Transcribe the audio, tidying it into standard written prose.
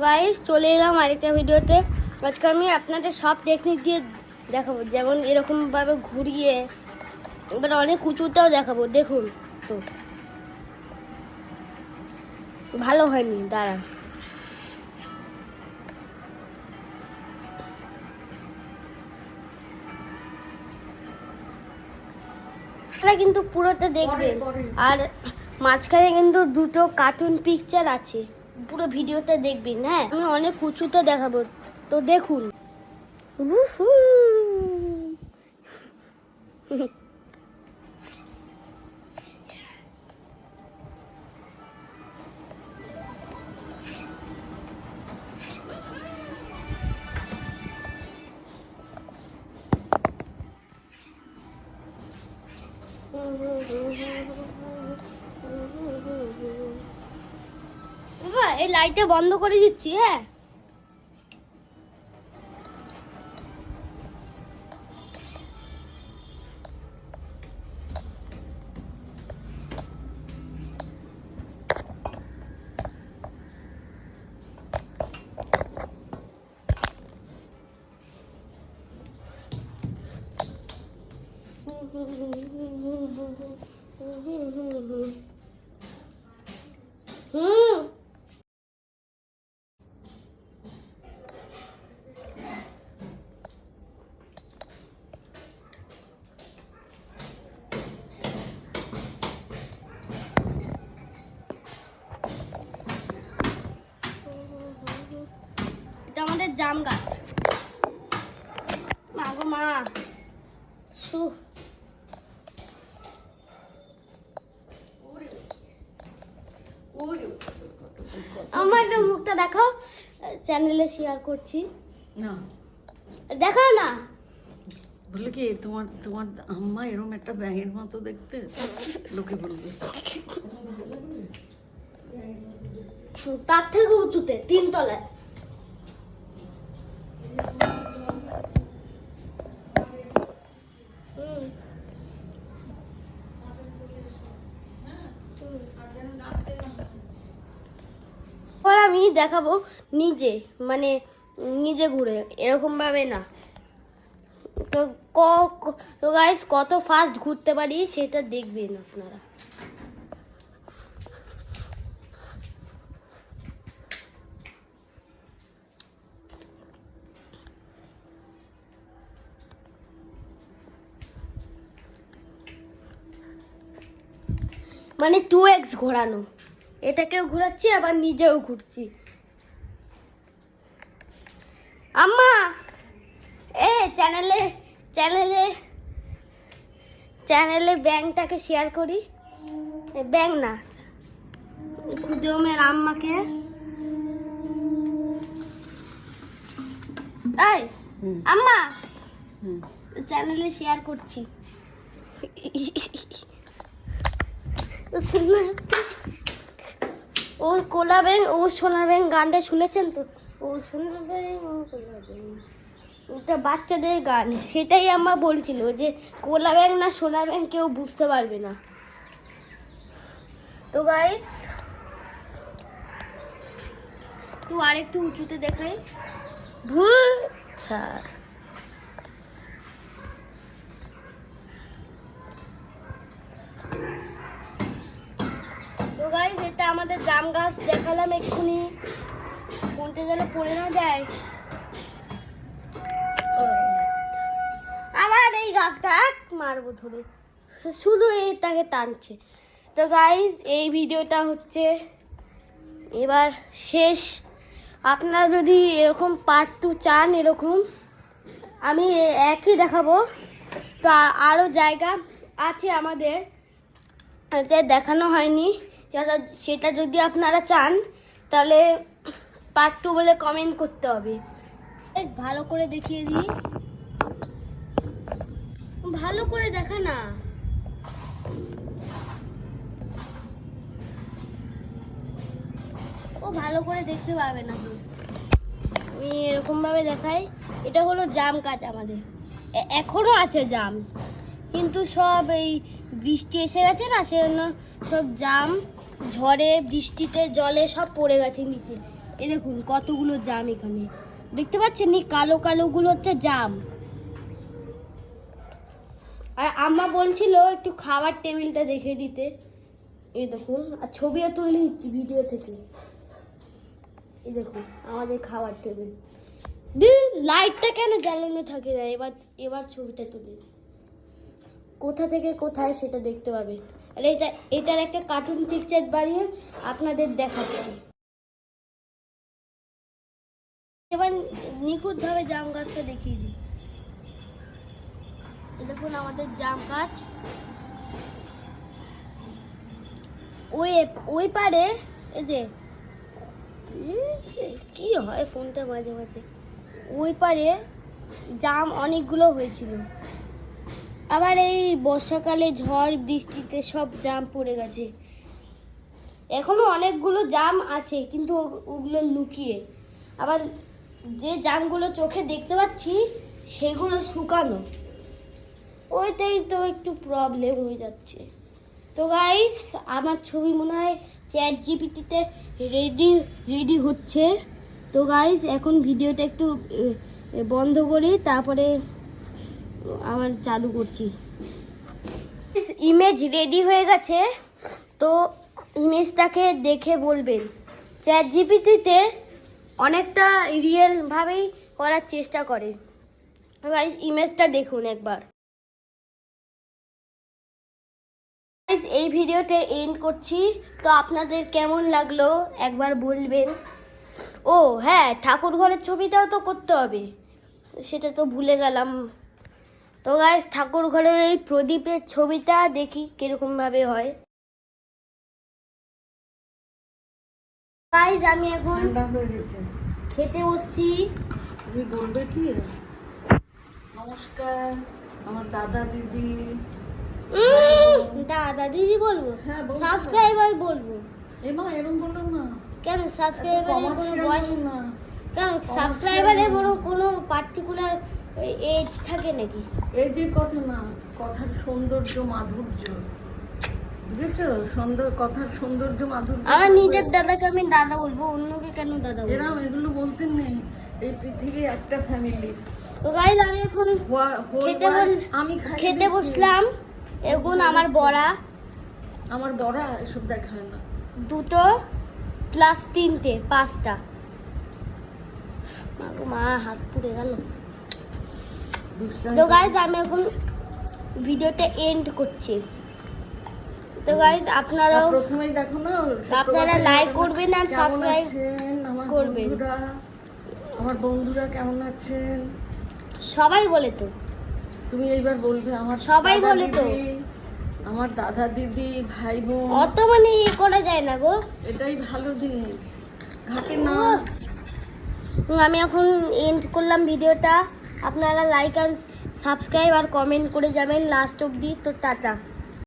Guys চলে এলাম আরেকটা ভিডিওতে। আজকে আমি আপনাদের সব টেকনিক দিয়ে দেখাবো, যেমন এরকম ভাবে ঘুরিয়ে, এবার অনেক উঁচুতেও দেখাবো। দেখুন তো ভালো হয়নি, দাঁড়া। কিন্তু পুরোটা দেখবেন, আর মাঝখানে কিন্তু দুটো কার্টুন পিকচার আছে, পুরো ভিডিওতে দেখবেন। হ্যাঁ, আমি অনেক উঁচুতে দেখাবো, তো দেখুন। এই লাইটটা বন্ধ করে দিচ্ছি। হ্যাঁ, এটা আমাদের জাম গাছ। মা গো মা, আমার মুখটা দেখাও, চ্যানেলে শেয়ার করছি না। দেখাও না। বললো কি তোমার তোমার আম্মা এরকম একটা ব্যাঙের মতো দেখতে, লোকে বলবে। তার থেকে উঁচুতে 3 তলায়। আমি দেখাবো নিজে, মানে নিজে ঘুরে, এরকম ভাবে না। তো তো গাইস কত ফাস্ট ঘুরতে পারি সেটা দেখবেন আপনারা। মানে 2x ঘোরানো, এটাকেও ঘোরাচ্ছি আবার নিজেও ঘুরছি। আম্মা চ্যানেলে চ্যানেলে চ্যানেলে ব্যাংকটাকে শেয়ার করি। ব্যাংক না, খুদমের আম্মাকে। এই আম্মা, চ্যানেলে শেয়ার করছি। ও কোলা ব্যাং, ও সোনা ব্যাং গানটা শুনেছেন তো? ও সোনা ব্যাং, ও কোলা ব্যাং, এটা বাচ্চাদের গান। সেটাই আমার বলছিল যে কোলা ব্যাং না সোনা ব্যাং কেউ বুঝতে পারবে না। তো গাইস তুই আরেকটু উঁচুতে দেখাই। আচ্ছা, তো গাইস এটা আমাদের জাম গাছ দেখালাম এক্ষুনি, কোনটা যেন পড়ে না যায়। আমার এই গাছটা মারবো ধরে, শুধু এটাকে টানছে। তো গাইস এই ভিডিওটা হচ্ছে এবার শেষ। আপনারা যদি এরকম পার্ট 2 চান, এরকম আমি একই দেখাবো। তো আরও জায়গা আছে আমাদের, দেখানো হয়নি, সেটা যদি আপনারা চান তাহলে পার্ট 2 বলে কমেন্ট করতে হবে। বেশ ভালো করে দেখিয়ে দিই, ভালো করে দেখা না। ও ভালো করে দেখতে পাবে না তো, আমি এরকম ভাবে দেখাই। এটা হলো জাম গাছ আমাদের, এখনো আছে জাম, কিন্তু সব এই বৃষ্টি এসে গেছে না, সেজন্য সব জাম ঝড়ে বৃষ্টিতে জলে সব পড়ে গেছে নিচে। এই দেখুন কতগুলো জাম এখানে দেখতে পাচ্ছেন, এই কালো কালো গুলো হচ্ছে জাম। আর আম্মা বলছিল একটু খাবার টেবিলটা দেখে দিতে, এই দেখুন, আর ছবিও তুলে নিচ্ছি ভিডিও থেকে। এই দেখুন আমাদের খাবার টেবিল। লাইটটা কেন জ্বালানো থাকে না? এবার ছবিটা তুলি, কোথা থেকে কোথায় সেটা দেখতে পাবে। আর এটার একটা কার্টুন পিকচার বানিয়ে আপনাদের দেখাচ্ছি। এবার নিখুঁতভাবে জাম গাছটা দেখিয়ে দিই। দেখুন আমাদের জাম গাছ, ওই পারে, এই যে কি হয় ফোনটা মাঝে মাঝে, ওই পারে জাম অনেকগুলো হয়েছিল। আবার এই বর্ষাকালে ঝড় বৃষ্টিতে সব জাম পড়ে গেছে। এখনো অনেকগুলো জাম আছে কিন্তু ওগুলো লুকিয়ে। আবার যে জামগুলো চোখে দেখতে পাচ্ছি সেগুলো শুকানো, ওইটাই তো একটু প্রবলেম হয়ে যাচ্ছে। তো গাইস আমার ছবি মনে হয় চ্যাট জিপিটিতে রেডি হচ্ছে। তো গাইস এখন ভিডিওটা একটু বন্ধ করি, তারপরে আবার চালু করছি। ইমেজ রেডি হয়ে গেছে, তো ইমেজটাকে দেখে বলবেন। চ্যাট জিপিটিতে অনেকটা রিয়েলভাবেই করার চেষ্টা করে। গাইস ইমেজটা দেখুন একবার। এই ভিডিওতে এন্ড করছি, তো আপনাদের কেমন লাগলো একবার বলবেন। ও হ্যাঁ, ঠাকুর ঘরের ছবিটাও তো করতে হবে, সেটা তো ভুলে গেলাম। তো গাইস ঠাকুর ঘরের এই প্রদীপের ছবিটা দেখি কিরকম ভাবে হয়। গাইস আমি এখন ঠান্ডা হয়ে গেছে। খেতে বসছি। তুমি বলবে কি? নমস্কার আমার দাদা দিদি। দাদা দিদি বলবো, হ্যাঁ, বলতে সাবস্ক্রাইবার বলবো। এমা এরকম বলো না, কেন সাবস্ক্রাইবারের কোনো commercial বয়স বলো না। কেন সাবস্ক্রাইবারের কোনো পার্টিকুলার এজ থাকে নাকি? এই যে কথা না, কথার সৌন্দর্য মাধুর্য, বুঝেছো? কথার সৌন্দর্য মাধুর্য। আমার নিজের দাদাকে আমি দাদা বলবো, অন্যকে কেন দাদা বলবো? এরকম এগুলো বলতে নেই, এই পৃথিবী একটা ফ্যামিলি। তো গাইস আমি এখন খেতে বসলাম। এখন আমার বড়া, আমার বড়া এসব দেখায় না। 2 প্লাস 3টে 5টা। মা হাত পুড়ে গেল। তো গাইস আমি এখন ভিডিওটা এন্ড করছি। তো গাইস আপনারাও প্রথমেই দেখো না, আপনারা লাইক করবেন আর সাবস্ক্রাইব করবেন। আমার বন্ধুরা কেমন আছেন? সবাই বলে তো, তুমি এইবার বলবে আমার সবাই দাদা বলে তো। দিদি, আমার দাদা দিদি ভাই বোন, অত মানে করা যায় না গো। এটাই ভালো জিনিস, ঘাটে না। আমি এখন এন্ড করলাম ভিডিওটা। আপনারা লাইক আর সাবস্ক্রাইব আর কমেন্ট করে যাবেন লাস্ট অবধি। তো টাটা।